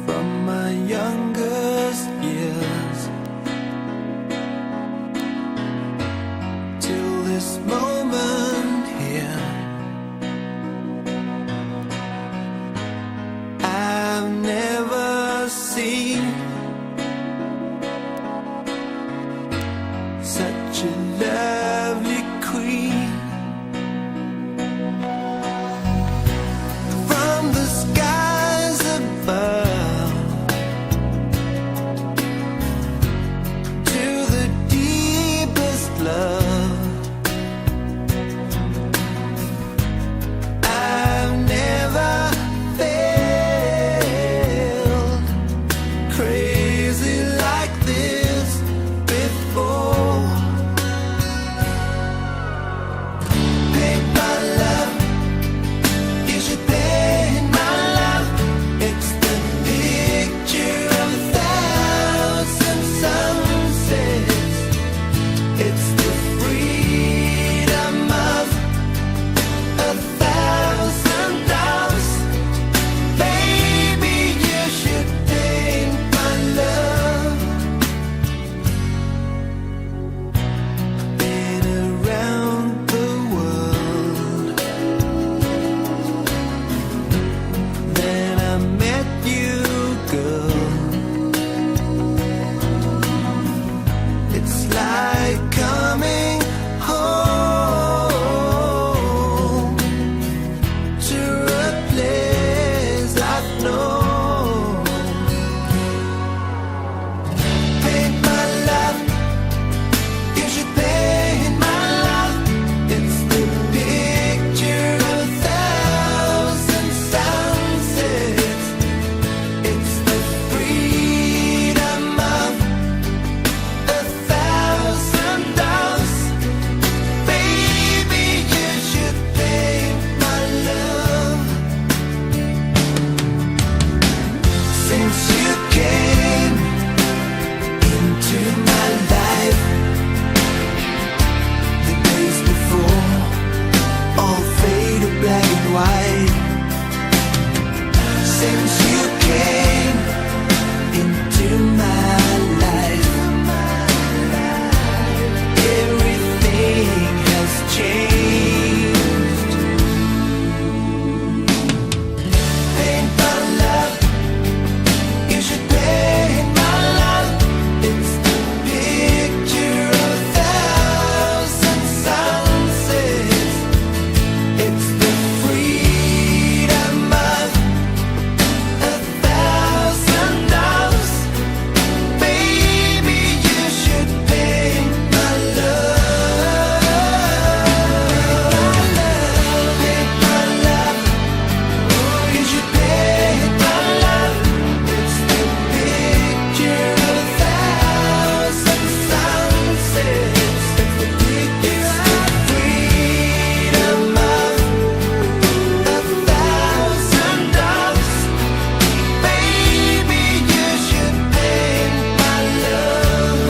from my youngest years till this moment here. I've never seen such a lovely queen. From the skies above to the deepest love, I've never felt crazy like this before. Paint my love, you should paint my love. It's the picture of 1,000 sunsets. It's the freedom of 1,000 doves. Baby, you should paint my love. Been around the world, then I met you, girl. It's like coming home to a place I've known. Paint my love, you should paint my love. It's the picture of 1,000 sunsets. It's the freedom of 1,000 doves. Baby, you should paint my love. Since you came into my life, the days before all faded black and white. Since you came into my life, everything has changed. Paint my love, you should paint my love. It's the picture of 1,000 sunsets. It's the freedom of 1,000 doves. Baby, you should paint my love. Paint my love, you should paint my love. It's the picture of 1,000 sunsets. It's the picture of freedom of 1,000 doves. Baby, you should paint my love.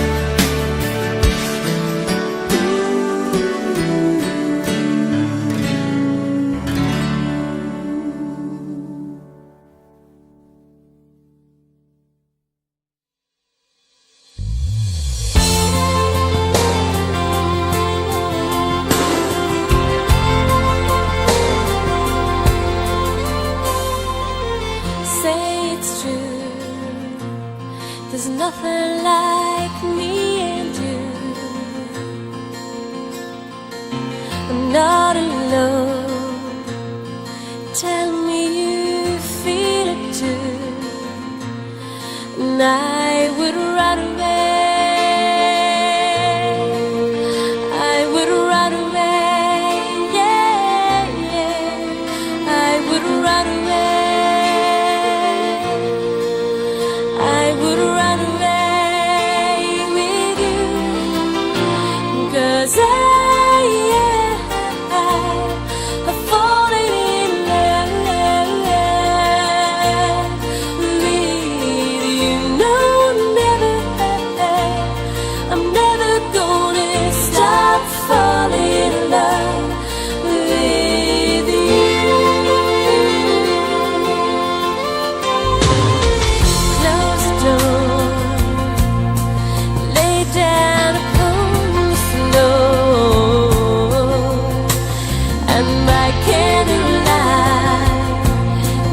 Say it's true, there's nothing like me and you. I'm not alone, tell me you feel it too, and I would run away. I would run away, yeah, yeah. I would run away. I would run away with you, 'cause I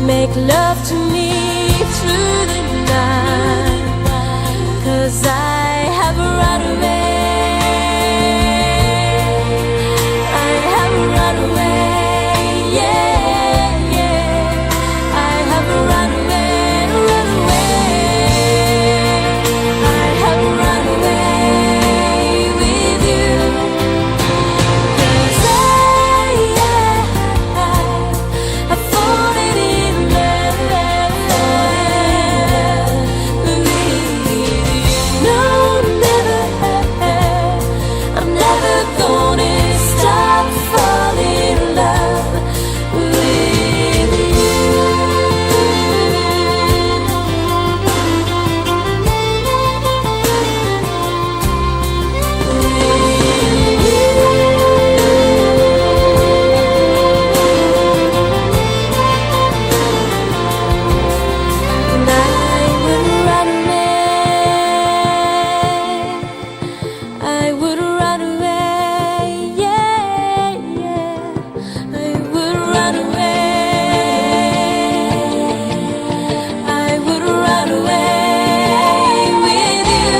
make love to me through the night, 'cause I have run away. I have run away, yeah, yeah. I have run away, run away. I have run away with you, 'cause I've fallen in love with you. No, never, I'm never gonna stop falling in love with you. And I would run away. I would run away, yeah, yeah. I would run away. I would run away with you,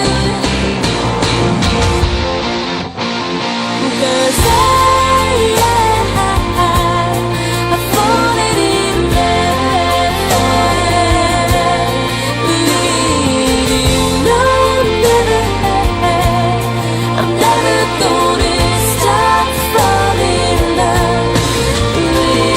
'cause I've fallen in love with you. No, never, I'm never gonna stop falling in love with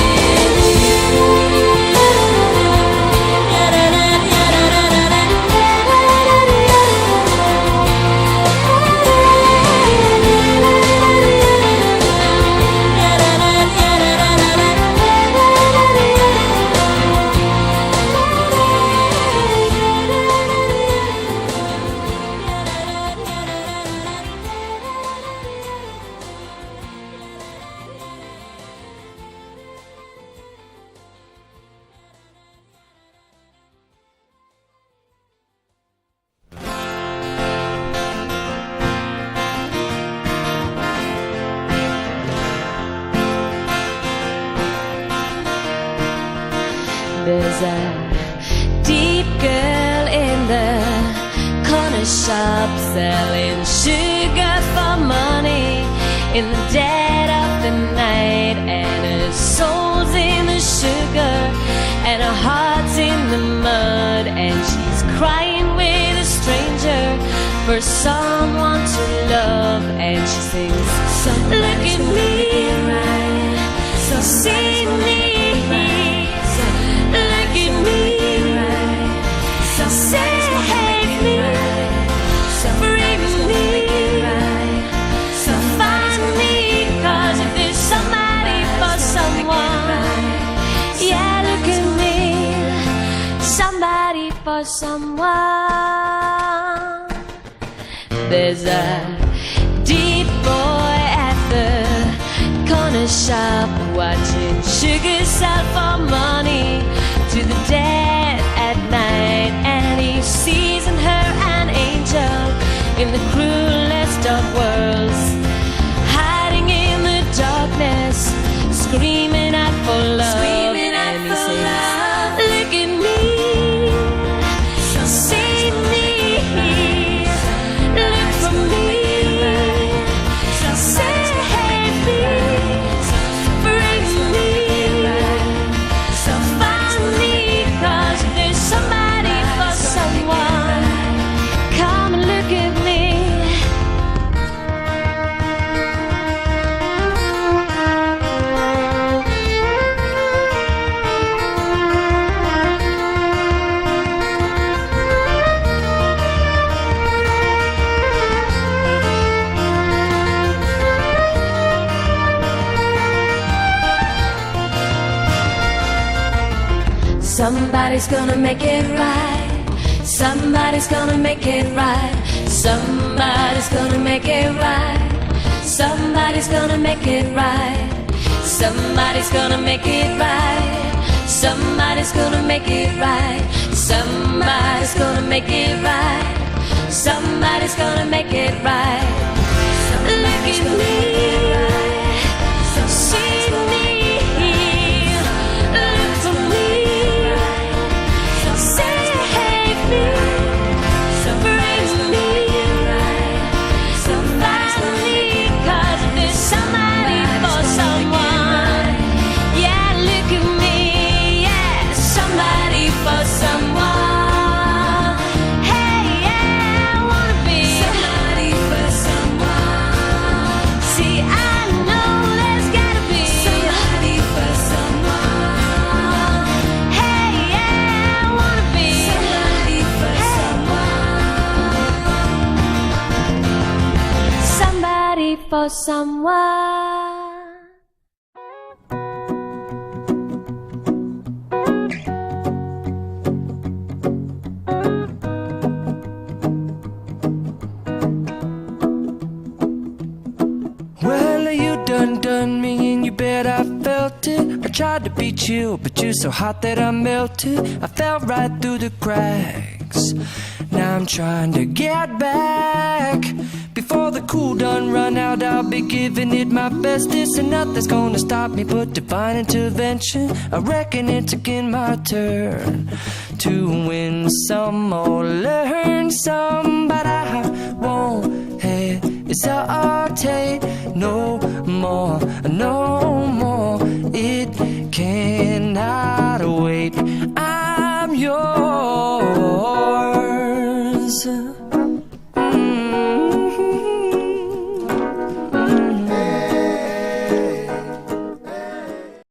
There's a deep girl in the corner shop selling sugar for money in the dead of the night, and her soul's in the sugar and her heart's in the mud, and she's crying with a stranger for someone to love, and she sings, look at me, see me, look at me, save me, bring me, find me, 'cause if there's somebody for someone, yeah, look at me, somebody for someone. There's a deep boy at the corner shop watching sugar sell for money to the dead at night, and he sees in her an angel in the cruelest of worlds, hiding in the darkness, screaming out for love, and he says, look at me, see me, look for me, save me, bring me, find me, 'cause there's somebody for someone, come and look at me. Somebody's gonna make it right. Somebody's gonna make it right. Somebody's gonna make it right. Somebody's gonna make it right. Somebody's gonna make it right. Somebody's gonna make it right. Somebody's gonna make it right. Somebody's gonna make it right. Look at me, see me, look for me. for someone. Well, you done me and you bet I felt it. I tried to beat you, but you're so hot that I melted. I fell right through the cracks. Now I'm trying to get back. Before the cool done run out, I'll be giving it my best. This and nothing's gonna stop me but divine intervention. I reckon it's again my turn to win some or learn some, but I won't hesitate no more, no more. It cannot